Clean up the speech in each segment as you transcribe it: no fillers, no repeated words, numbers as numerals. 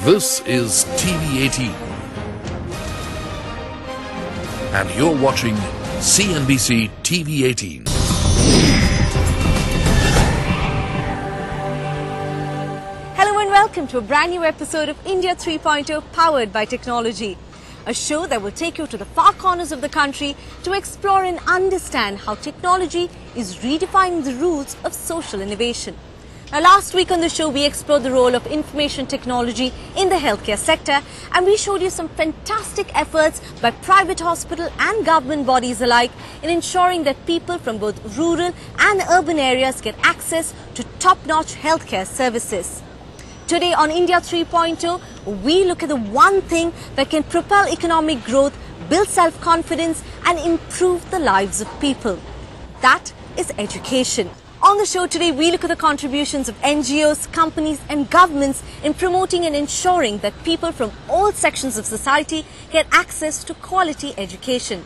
This is TV18 and you're watching CNBC TV18. Hello and welcome to a brand new episode of India 3.0 powered by technology. A show that will take you to the far corners of the country to explore and understand how technology is redefining the rules of social innovation. Now, last week on the show, we explored the role of information technology in the healthcare sector, and we showed you some fantastic efforts by private hospital and government bodies alike in ensuring that people from both rural and urban areas get access to top-notch healthcare services. Today on India 3.0, we look at the one thing that can propel economic growth, build self-confidence and improve the lives of people. That is education. On the show today, we look at the contributions of NGOs, companies and governments in promoting and ensuring that people from all sections of society get access to quality education.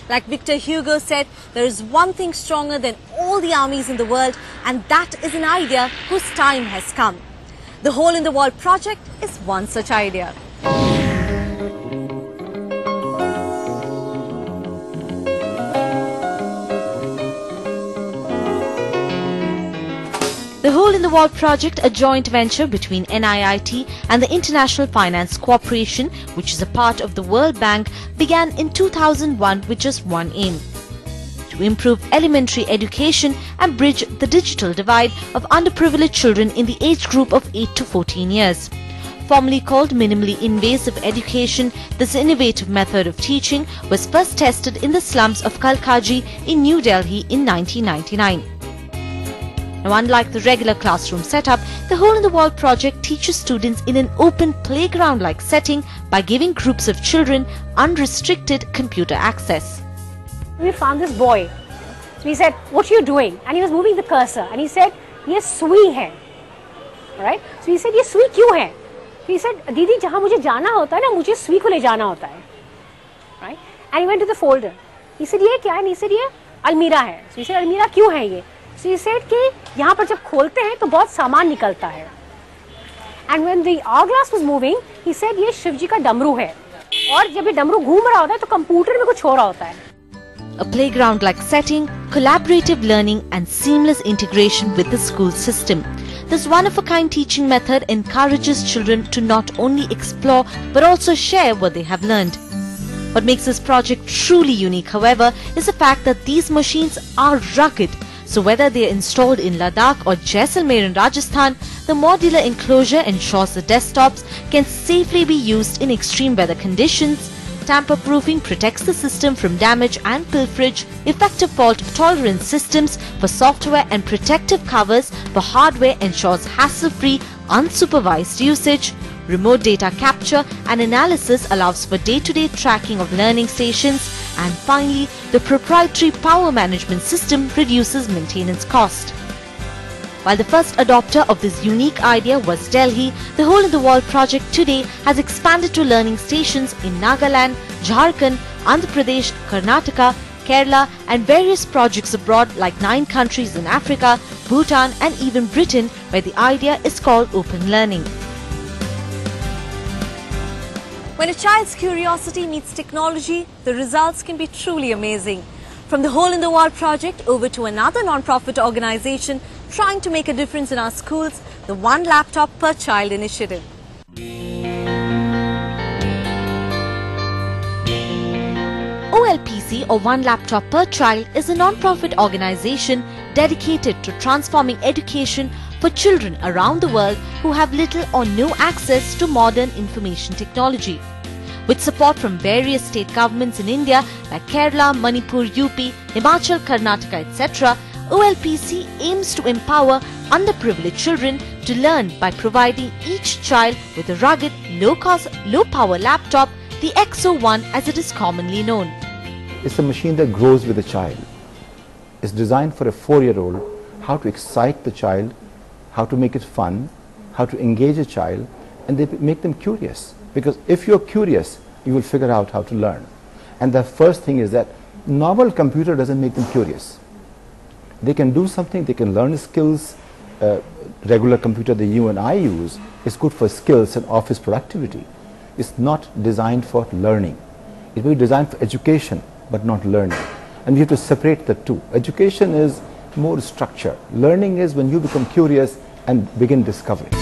Like Victor Hugo said, there is one thing stronger than all the armies in the world, and that is an idea whose time has come. The Hole in the Wall project is one such idea. The Hole in the Wall project, a joint venture between NIIT and the International Finance Corporation, which is a part of the World Bank, began in 2001 with just one aim: to improve elementary education and bridge the digital divide of underprivileged children in the age group of 8 to 14 years. Formerly called minimally invasive education, this innovative method of teaching was first tested in the slums of Kalkaji in New Delhi in 1999. Now, unlike the regular classroom setup, the Hole in the Wall project teaches students in an open playground-like setting by giving groups of children unrestricted computer access. We found this boy. So we said, "What are you doing?" And he was moving the cursor. And he said, "ये सुई है." Right? So we said, "ये सुई क्यों है?" So he said, "दीदी, जहाँ मुझे जाना होता है ना, मुझे सुई को ले जाना होता है." Right? And he went to the folder. He said, "ये क्या है?" And he said, "ये अलमीरा है." So he said, "अलमीरा क्यों है ये?" So he said कि यहाँ पर जब खोलते हैं तो बहुत सामान निकलता है. And when the hourglass was moving, he said, "ये शिव जी का डमरू है." और जब ये डमरू घूम रहा होता है तो कंप्यूटर में कुछ हो रहा होता है. A playground-like setting, collaborative learning and seamless integration with the school system. This one-of-a-kind teaching method encourages children to not only explore but also share what they have learned. What makes this project truly unique, however, is the fact that these machines are rugged. So whether they are installed in Ladakh or Jaisalmer in Rajasthan, the modular enclosure ensures the desktops can safely be used in extreme weather conditions. Tamper-proofing protects the system from damage and pilferage, effective fault-tolerant systems for software and protective covers for hardware ensures hassle-free, unsupervised usage. Remote data capture and analysis allows for day-to-day tracking of learning stations. And finally, the proprietary power management system reduces maintenance cost. While the first adopter of this unique idea was Delhi, the Hole in the Wall project today has expanded to learning stations in Nagaland, Jharkhand, Andhra Pradesh, Karnataka, Kerala and various projects abroad like 9 countries in Africa, Bhutan and even Britain, where the idea is called open learning. When a child's curiosity meets technology, the results can be truly amazing. From the Hole in the Wall project over to another non-profit organization trying to make a difference in our schools, the One Laptop Per Child initiative. OLPC, or One Laptop Per Child, is a non-profit organization dedicated to transforming education for children around the world who have little or no access to modern information technology. With support from various state governments in India like Kerala, Manipur, UP, Himachal, Karnataka, etc., OLPC aims to empower underprivileged children to learn by providing each child with a rugged, low-cost, low-power laptop, the XO1 as it is commonly known. It's a machine that grows with the child. It's designed for a 4-year-old, how to excite the child, how to make it fun, how to engage a child, and they make them curious. Because if you're curious, you will figure out how to learn. And the first thing is that normal computer doesn't make them curious. They can do something, they can learn skills, regular computer that you and I use is good for skills and office productivity. It's not designed for learning. It will be designed for education, but not learning. And we have to separate the two. Education is more structure. Learning is when you become curious and begin discovering.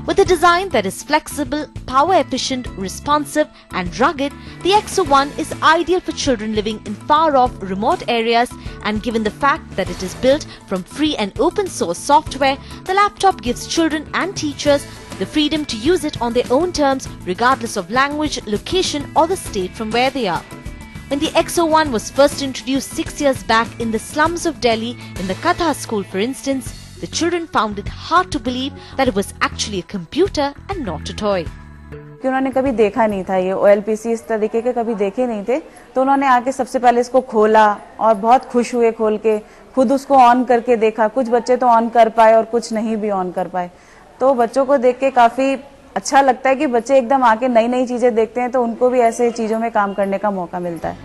With a design that is flexible, power efficient, responsive and rugged, the XO1 is ideal for children living in far-off remote areas, and given the fact that it is built from free and open source software, the laptop gives children and teachers the freedom to use it on their own terms regardless of language, location or the state from where they are. When the XO1 was first introduced 6 years back in the slums of Delhi in the Katha school for instance, the children found it hard to believe that it was actually a computer and not a toy. उन्होंने कभी देखा नहीं था, ये OLPC इस तरीके के कभी देखे नहीं थे, तो उन्होंने आके सबसे पहले इसको खोला और बहुत खुश हुए खोल के, खुद उसको ऑन करके देखा। कुछ बच्चे तो ऑन कर पाए और कुछ नहीं भी ऑन कर पाए, तो बच्चों को देख के काफी अच्छा लगता है कि बच्चे एकदम आके नई नई चीजें देखते हैं, तो उनको भी ऐसे चीजों में काम करने का मौका मिलता है।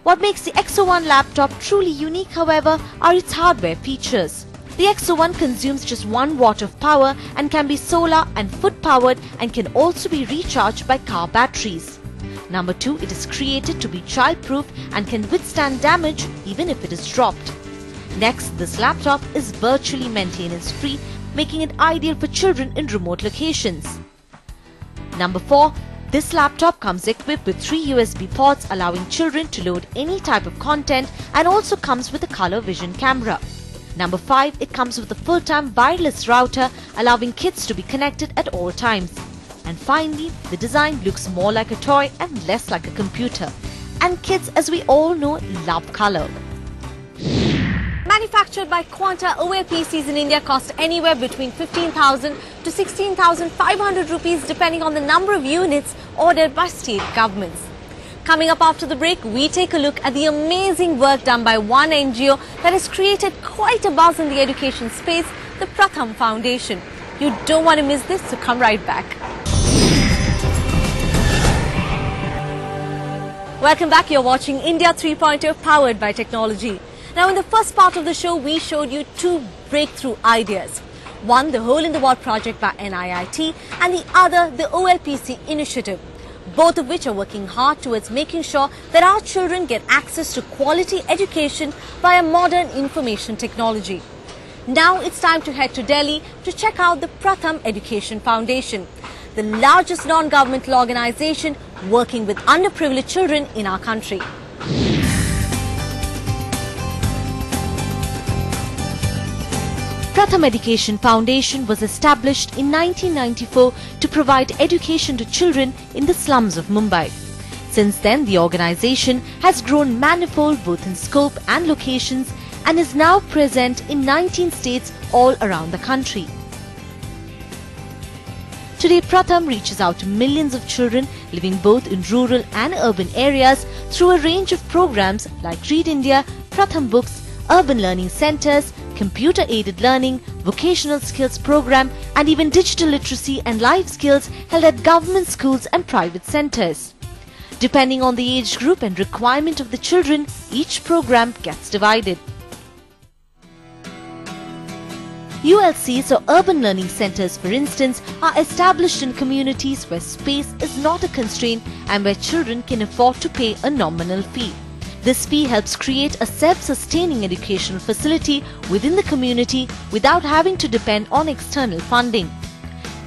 What makes the XO1 laptop truly unique, however, are its hardware features. The XO1 consumes just 1 watt of power and can be solar and foot powered and can also be recharged by car batteries. Number 2, it is created to be child-proof and can withstand damage even if it is dropped. Next, this laptop is virtually maintenance-free, making it ideal for children in remote locations. Number 4, this laptop comes equipped with 3 USB ports allowing children to load any type of content and also comes with a color vision camera. Number 5, it comes with a full-time wireless router allowing kids to be connected at all times. And finally, the design looks more like a toy and less like a computer. And kids, as we all know, love color. Manufactured by Quanta, OLPCs in India cost anywhere between 15,000 to 16,500 rupees depending on the number of units ordered by state governments. Coming up after the break, we take a look at the amazing work done by one NGO that has created quite a buzz in the education space, the Pratham Foundation. You don't want to miss this, so come right back. Welcome back, you're watching India 3.0 powered by technology. Now in the first part of the show, we showed you 2 breakthrough ideas. One, the Hole in the Wall project by NIIT, and the other, the OLPC initiative. Both of which are working hard towards making sure that our children get access to quality education via modern information technology. Now it's time to head to Delhi to check out the Pratham Education Foundation, the largest non-governmental organization working with underprivileged children in our country. Pratham Education Foundation was established in 1994 to provide education to children in the slums of Mumbai. Since then, the organization has grown manifold both in scope and locations and is now present in 19 states all around the country. Today, Pratham reaches out to millions of children living both in rural and urban areas through a range of programs like Read India, Pratham Books, urban learning centers, computer-aided learning, vocational skills program and even digital literacy and life skills held at government schools and private centers. Depending on the age group and requirement of the children, each program gets divided. ULCs or urban learning centers, for instance, are established in communities where space is not a constraint and where children can afford to pay a nominal fee. This fee helps create a self-sustaining educational facility within the community without having to depend on external funding.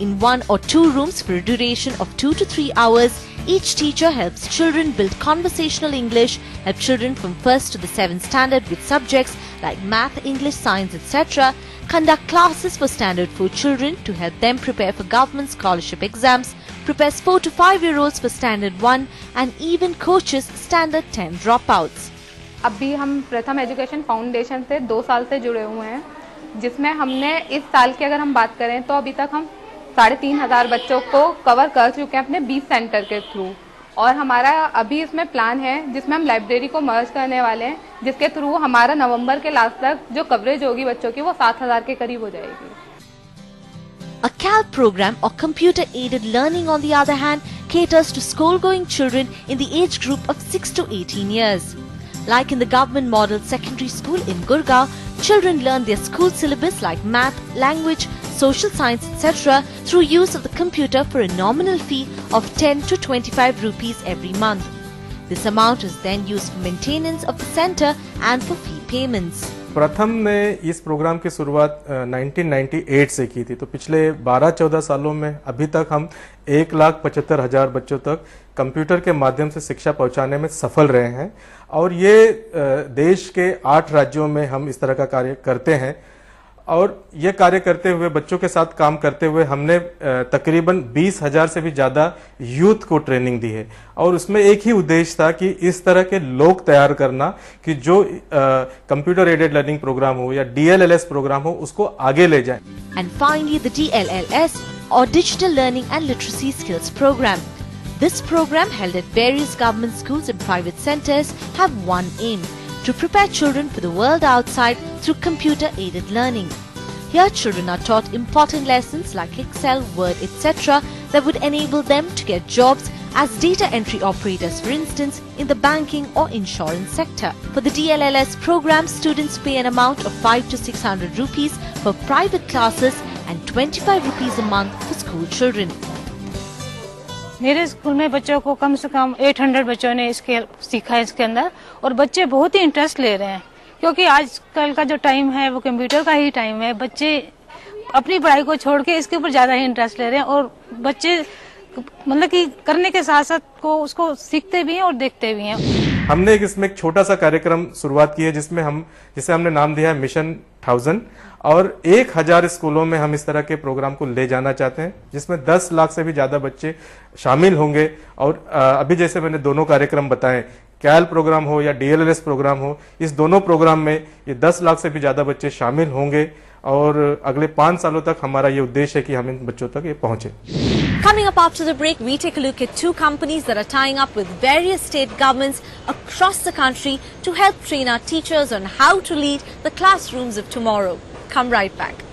In 1 or 2 rooms for a duration of 2 to 3 hours, each teacher helps children build conversational English, help children from 1st to the 7th standard with subjects like math, English, science, etc., conduct classes for standard 4 children to help them prepare for government scholarship exams, prepares 4 to 5-year-olds for standard 1 and even coaches standard 10 dropouts. अभी हम प्रथम education foundation से 2 साल से जुड़े हुए हैं, जिसमें हमने इस साल की अगर हम बात करें तो अभी तक हम 3,500 बच्चों को कवर कर चुके हैं अपने 20 सेंटर के थ्रू। और हमारा अभी इसमें प्लान है जिसमें हम लाइब्रेरी को मर्ज करने वाले हैं, जिसके थ्रू हमारा नवंबर के लास्ट तक जो कवरेज होगी बच्चों की वो 7,000 के करीब हो जाएगी। A CAL program or computer-aided learning, on the other hand, caters to school-going children in the age group of 6 to 18 years. Like in the government model secondary school in Gurgaon, children learn their school syllabus like math, language, social science, etc. through use of the computer for a nominal fee of 10 to 25 rupees every month. This amount is then used for maintenance of the center and for fee payments. प्रथम ने इस programme की शुरुआत 1998 से की थी, तो पिछले 12-14 सालों में अभी तक हम 1,75,000 बच्चों तक कंप्यूटर के माध्यम से शिक्षा पहुंचाने में सफल रहे हैं। और ये देश के 8 राज्यों में हम इस तरह का कार्य करते हैं। और ये कार्य करते हुए, बच्चों के साथ काम करते हुए, हमने तकरीबन 20,000 से भी ज़्यादा यूथ को ट्रेनिंग दी है। और उसमें एक ही उद्देश्य था कि इस तरह के लोग तैयार करना कि जो कंप्यूटर एडेड लर्निंग प्रोग्राम हो या DLLS प्रोग्राम हो, उसको आगे ले जाए। And finally, the DLLS or Digital Learning and Literacy Skills Program. This program, held at various government schools and private centers, have one aim: to prepare children for the world outside through computer-aided learning. Here, children are taught important lessons like Excel, Word, etc. that would enable them to get jobs as data entry operators, for instance, in the banking or insurance sector. For the DLLS program, students pay an amount of 500 to 600 rupees for private classes and 25 rupees a month for school children. मेरे school में बच्चों को कम से कम 800 बच्चों ने इसके सीखा है इसके अंदर, और बच्चे बहुत ही इंटरेस्ट ले रहे हैं, क्योंकि आजकल का जो टाइम है वो कंप्यूटर का ही टाइम है। बच्चे अपनी पढ़ाई को छोड़ के इसके ऊपर ज्यादा ही इंटरेस्ट ले रहे हैं, और बच्चे मतलब कि करने के साथ साथ को उसको सीखते भी हैं और देखते भी हैं। हमने इसमें एक छोटा सा कार्यक्रम शुरुआत की है जिसे हमने नाम दिया है मिशन 1000, और 1000 स्कूलों में हम इस तरह के प्रोग्राम को ले जाना चाहते हैं, जिसमें 10 लाख से भी ज्यादा बच्चे शामिल होंगे। और अभी जैसे मैंने दोनों कार्यक्रम बताए, कैल प्रोग्राम हो या DLLS प्रोग्राम हो, इस दोनों प्रोग्राम में ये 10 लाख से भी ज्यादा बच्चे शामिल होंगे। और अगले 5 सालों तक हमारा ये उद्देश्य है कि हम इन बच्चों तक ये पहुंचे। Coming up after the break, we take a look at 2 companies that are tying up with various state governments across the country to help train our teachers on how to lead the classrooms of tomorrow. Come right back.